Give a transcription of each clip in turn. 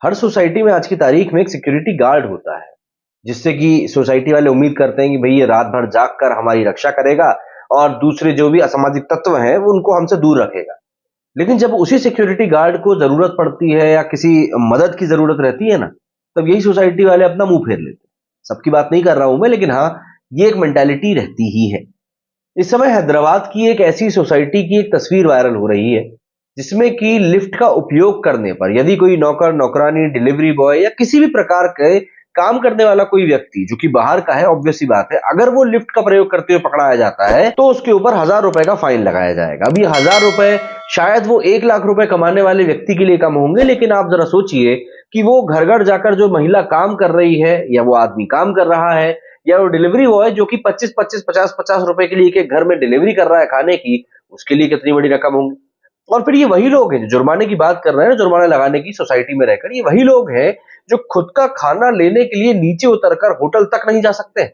हर society में आज की तारीख में एक सिक्योरिटी गार्ड होता है, जिससे कि सोसाइटी वाले उम्मीद करते हैं कि भाई ये रात भर जाग कर हमारी रक्षा करेगा और दूसरे जो भी असामाजिक तत्व हैं वो उनको हमसे दूर रखेगा। लेकिन जब उसी सिक्योरिटी गार्ड को जरूरत पड़ती है या किसी मदद की जरूरत रहती है ना, तब यही सोसाइटी वाले अपना मुंह फेर लेते हैं। सबकी बात नहीं कर रहा हूं मैं, लेकिन हाँ, ये एक मेंटालिटी रहती ही है। इस समय हैदराबाद की एक ऐसी सोसाइटी की एक तस्वीर वायरल हो रही है, जिसमें कि लिफ्ट का उपयोग करने पर यदि कोई नौकर, नौकरानी, डिलीवरी बॉय या किसी भी प्रकार के काम करने वाला कोई व्यक्ति जो कि बाहर का है, ऑब्वियस सी बात है, अगर वो लिफ्ट का प्रयोग करते हुए पकड़ाया जाता है तो उसके ऊपर 1,000 रुपए का फाइन लगाया जाएगा। अब ये 1,000 रुपए शायद वो 1,00,000 रुपए कमाने वाले व्यक्ति के लिए कम होंगे, लेकिन आप जरा सोचिए कि वो घर घर जाकर जो महिला काम कर रही है या वो आदमी काम कर रहा है या वो डिलीवरी बॉय जो कि 25-25, 50-50 रुपए के लिए एक घर में डिलीवरी कर रहा है खाने की, उसके लिए कितनी बड़ी रकम होगी। और फिर ये वही लोग हैं जो जुर्माने की बात कर रहे हैं, जुर्माना लगाने की सोसाइटी में रहकर, ये वही लोग हैं जो खुद का खाना लेने के लिए नीचे उतरकर होटल तक नहीं जा सकते।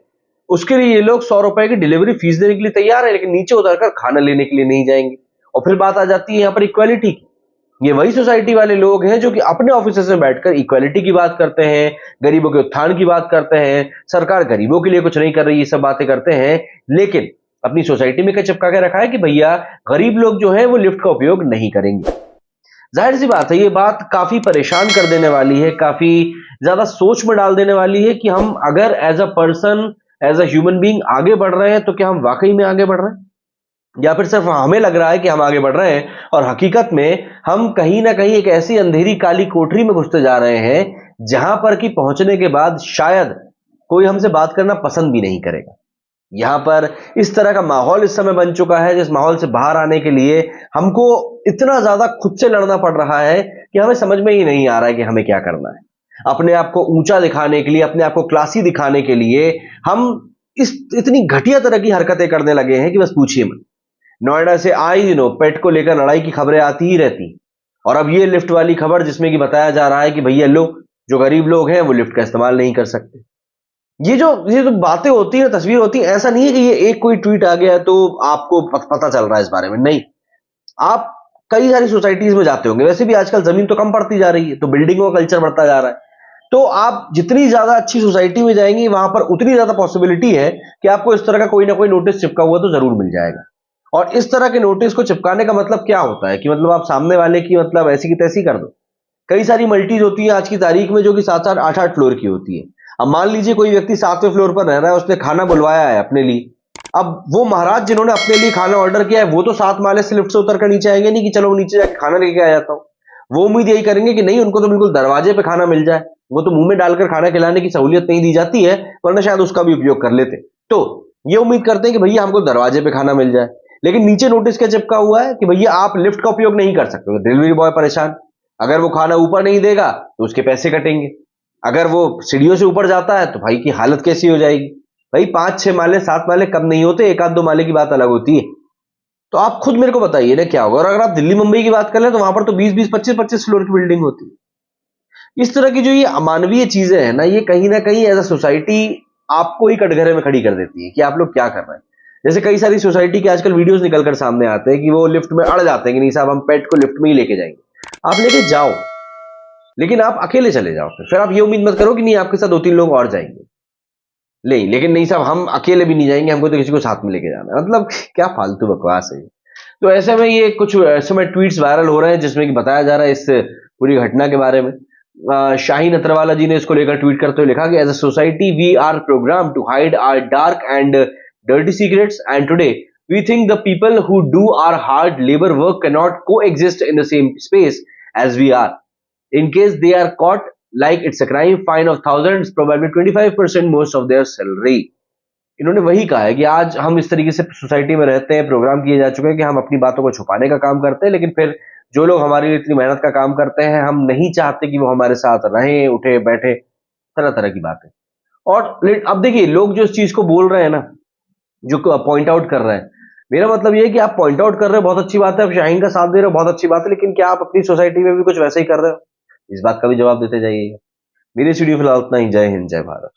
उसके लिए ये लोग 100 रुपए की डिलीवरी फीस देने के लिए तैयार है, लेकिन नीचे उतरकर खाना लेने के लिए नहीं जाएंगे। और फिर बात आ जाती है यहाँ पर इक्वालिटी की। ये वही सोसाइटी वाले लोग हैं जो कि अपने ऑफिस में बैठकर इक्वालिटी की बात करते हैं, गरीबों के उत्थान की बात करते हैं, सरकार गरीबों के लिए कुछ नहीं कर रही, ये सब बातें करते हैं, लेकिन अपनी सोसाइटी में क्या चिपका के रखा है कि भैया गरीब लोग जो है वो लिफ्ट का उपयोग नहीं करेंगे। जाहिर सी बात है, ये बात काफी परेशान कर देने वाली है, काफी ज्यादा सोच में डाल देने वाली है कि हम अगर as a person, as a human being आगे बढ़ रहे हैं तो क्या हम वाकई में आगे बढ़ रहे हैं, या फिर सिर्फ हमें लग रहा है कि हम आगे बढ़ रहे हैं और हकीकत में हम कहीं ना कहीं एक ऐसी अंधेरी काली कोठरी में घुसते जा रहे हैं जहां पर कि पहुंचने के बाद शायद कोई हमसे बात करना पसंद भी नहीं करेगा। यहाँ पर इस तरह का माहौल इस समय बन चुका है, जिस माहौल से बाहर आने के लिए हमको इतना ज्यादा खुद से लड़ना पड़ रहा है कि हमें समझ में ही नहीं आ रहा है कि हमें क्या करना है। अपने आप को ऊंचा दिखाने के लिए, अपने आप को क्लासी दिखाने के लिए हम इस इतनी घटिया तरह की हरकतें करने लगे हैं कि बस पूछिए मत। नोएडा से आए दिनों पेट को लेकर लड़ाई की खबरें आती ही रहती, और अब ये लिफ्ट वाली खबर जिसमें कि बताया जा रहा है कि भैया लो, जो गरीब लोग हैं वो लिफ्ट का इस्तेमाल नहीं कर सकते। ये जो बातें होती है, तस्वीर होती है, ऐसा नहीं है कि ये एक कोई ट्वीट आ गया है तो आपको पता चल रहा है इस बारे में, नहीं। आप कई सारी सोसाइटीज में जाते होंगे, वैसे भी आजकल जमीन तो कम पड़ती जा रही है, तो बिल्डिंगों का कल्चर बढ़ता जा रहा है। तो आप जितनी ज्यादा अच्छी सोसाइटी में जाएंगे वहां पर उतनी ज्यादा पॉसिबिलिटी है कि आपको इस तरह का कोई ना कोई नोटिस चिपका हुआ तो जरूर मिल जाएगा। और इस तरह के नोटिस को चिपकाने का मतलब क्या होता है कि मतलब आप सामने वाले की मतलब ऐसी की तैसी कर दो। कई सारी मल्टीज होती है आज की तारीख में जो कि 7-7, 8-8 फ्लोर की होती है। अब मान लीजिए कोई व्यक्ति 7वें फ्लोर पर रह रहा है, उसने खाना बुलवाया है अपने लिए। अब वो महाराज जिन्होंने अपने लिए खाना ऑर्डर किया है वो तो 7 माले से लिफ्ट से उतर कर नीचे आएंगे नहीं कि चलो नीचे जाके खाना लेके आ जाता हूँ। वो उम्मीद यही करेंगे कि नहीं, उनको तो बिल्कुल दरवाजे पे खाना मिल जाए। वो तो मुंह में डालकर खाना खिलाने की सहूलियत नहीं दी जाती है, वरना शायद उसका भी उपयोग कर लेते। तो ये उम्मीद करते हैं कि भैया हमको दरवाजे पे खाना मिल जाए, लेकिन नीचे नोटिस क्या चिपका हुआ है कि भैया आप लिफ्ट का उपयोग नहीं कर सकते। डिलीवरी बॉय परेशान, अगर वो खाना ऊपर नहीं देगा तो उसके पैसे कटेंगे। अगर वो सीढ़ियों से ऊपर जाता है तो भाई की हालत कैसी हो जाएगी। भाई 5-6 माले, 7 माले कम नहीं होते, 1-2 माले की बात अलग होती है। तो आप खुद मेरे को बताइए ना क्या होगा। और अगर आप दिल्ली मुंबई की बात कर ले तो वहां पर तो 20-20, 25-25 फ्लोर की बिल्डिंग होती है। इस तरह की जो ये अमानवीय चीजें हैं ना, ये कहीं ना कहीं एज अ सोसाइटी आपको ही कटघरे में खड़ी कर देती है कि आप लोग क्या कर रहे हैं। जैसे कई सारी सोसाइटी के आजकल वीडियोस निकल कर सामने आते हैं कि वो लिफ्ट में अड़ जाते हैं कि नहीं साहब हम पेट को लिफ्ट में ही लेके जाएंगे। आप लेके जाओ, लेकिन आप अकेले चले जाओ। फिर आप ये उम्मीद मत करो कि नहीं आपके साथ 2-3 लोग और जाएंगे। नहीं, लेकिन नहीं साहब हम अकेले भी नहीं जाएंगे, हमको तो किसी को साथ में लेके जाना है। मतलब क्या फालतू बकवास है। तो ऐसे में ये कुछ ऐसे में ट्वीट्स वायरल हो रहे हैं जिसमें कि बताया जा रहा है इस पूरी घटना के बारे में। शाहीन अतरवाला जी ने इसको लेकर ट्वीट करते हुए लिखा कि as a society we are program to hide our dark and dirty secrets and today we think the people who do our hard labour work can not coexist in the same space as we are. In case they are caught, like it's a crime, fine of thousands, probably 25% most of their salary. इन्होंने वही कहा है कि आज हम इस तरीके से सोसाइटी में रहते हैं, प्रोग्राम किए जा चुके हैं कि हम अपनी बातों को छुपाने का काम करते हैं, लेकिन फिर जो लोग हमारे लिए इतनी मेहनत का काम करते हैं हम नहीं चाहते कि वो हमारे साथ रहें, उठे बैठे, तरह तरह की बातें। और अब देखिए लोग जो इस चीज को बोल रहे हैं ना, जो पॉइंट आउट कर रहे हैं, मेरा मतलब ये है कि आप पॉइंट आउट कर रहे हो बहुत अच्छी बात है, आप शाहीन का साथ दे रहे हो बहुत अच्छी बात है, लेकिन क्या आप अपनी सोसाइटी में भी कुछ वैसे ही कर रहे हो? इस बात का भी जवाब देते जाइए। मेरी वीडियो फिलहाल उतना ही। जय हिंद, जय भारत।